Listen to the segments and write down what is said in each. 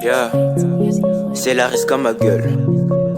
Yeah, c'est la risque à ma gueule.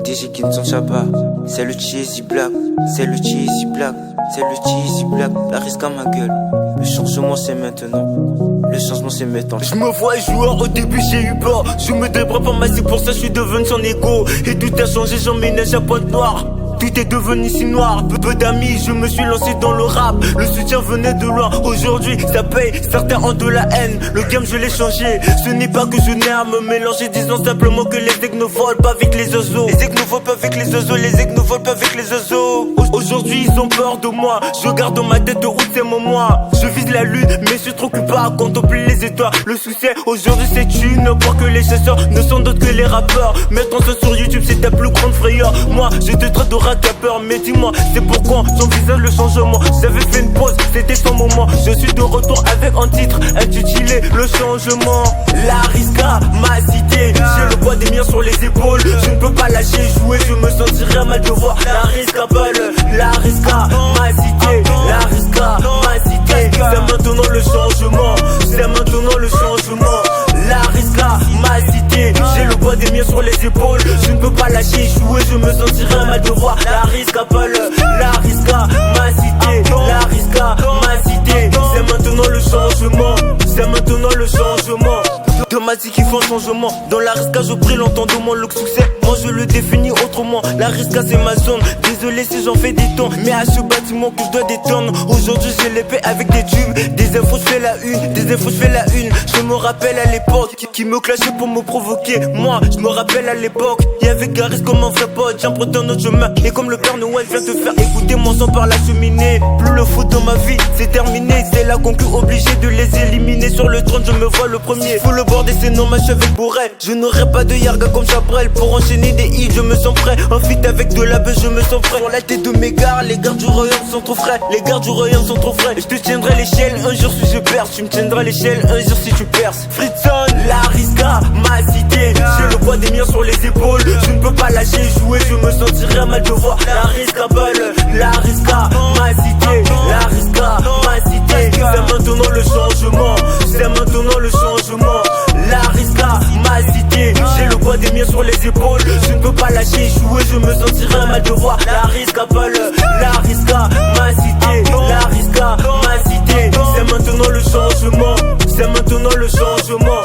DJ qui ne s'en pas. C'est le cheesy black, c'est le cheesy black, c'est le cheesy black. La risque à ma gueule. Le changement c'est maintenant. Le changement c'est maintenant. Je me vois joueur, au début j'ai eu peur. Je me débrouille pas mal, c'est pour ça que je suis devenu son égo. Et tout a changé, j'emménage à Pointe-Noire. Tout est devenu si noir, peu d'amis, je me suis lancé dans le rap. Le soutien venait de loin, aujourd'hui ça paye, certains ont de la haine. Le game je l'ai changé, ce n'est pas que je n'ai à me mélanger. Disons simplement que les aigles ne volent pas avec les oiseaux. Les aigles ne volent pas avec les oiseaux, les aigles ne volent pas avec les oiseaux. Aujourd'hui ils ont peur de moi, je garde dans ma tête de route c'est mon moi. Je vise la lune, mais je suis trop occupé à contempler les étoiles. Le succès aujourd'hui c'est une, pour que les chasseurs ne sont d'autres que les rappeurs. Mettre ça sur YouTube c'est ta plus grande frayeur. Moi je te traite de peur, mais dis-moi, c'est pourquoi j'envisage le changement. J'avais fait une pause, c'était son moment. Je suis de retour avec un titre intitulé Le Changement. La risca, ma cité, j'ai le poids des miens sur les épaules. Je ne peux pas lâcher jouer, je me sentirais mal de voir la risca belle. La risca, ma cité, la risca, ma cité. C'est maintenant le changement, c'est maintenant le changement. La risca, ma cité, j'ai le poids des miens sur les épaules. Je ne peux pas lâcher jouer, je me sentirais mal de voir la risca Paul, la risca, ma cité, la risca, ma cité. C'est maintenant le changement, c'est maintenant le changement. Automatique qui font changement. Dans la risca je prie l'entendement. Le succès, moi je le définis autrement. La risca c'est ma zone, désolé si j'en fais des temps. Mais à ce bâtiment que je dois détendre. Aujourd'hui j'ai l'épée avec des tubes. Des infos je fais la une, des infos je fais la une. Je me rappelle à l'époque qui me clashait pour me provoquer. Moi je me rappelle à l'époque, y'avait Garis comme un vrai pote. J'emprunte un autre chemin et comme le Père Noël vient te faire écouter mon son par la cheminée. Plus le foot dans ma vie, c'est terminé. C'est la concu obligé de les éliminer. Sur le trône je me vois le premier. Faut le bord des non ma cheveux pour elle. Je n'aurai pas de yarga comme Chabrel. Pour enchaîner des hits je me sens prêt. Un feat avec de la buzz je me sens prêt. Pour la tête de mes gars, les gardes du royaume sont trop frais. Les gardes du royaume sont trop frais. Je te tiendrai l'échelle un jour si je perce. Tu me tiendras l'échelle un jour si tu perces. Fritzson, la risca, ma cité. J'ai le poids des miens sur les épaules. Je ne peux pas lâcher jouer, je me sentirais mal de voir la risca belle. La risca, ma cité. La risca, ma cité. C'est maintenant le changement. C'est maintenant le changement. La risca, ma cité, j'ai le poids des miens sur les épaules. Je ne peux pas lâcher jouer, je me sentirais mal de voir la risca Paul, la risca, ma cité, la risca, ma cité. C'est maintenant le changement, c'est maintenant le changement.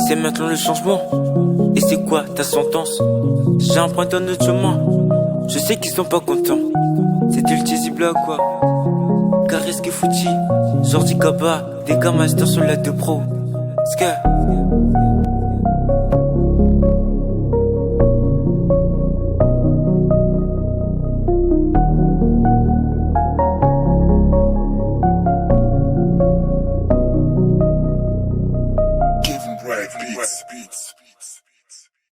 C'est maintenant le changement. Et c'est quoi ta sentence? J'ai emprunté un autre chemin. Je sais qu'ils sont pas contents. C'était le cheesy black quoi. Caris qui fouti, Jordi Kaba, des gars master sur la 2 Pro. Ska. Give him right beats.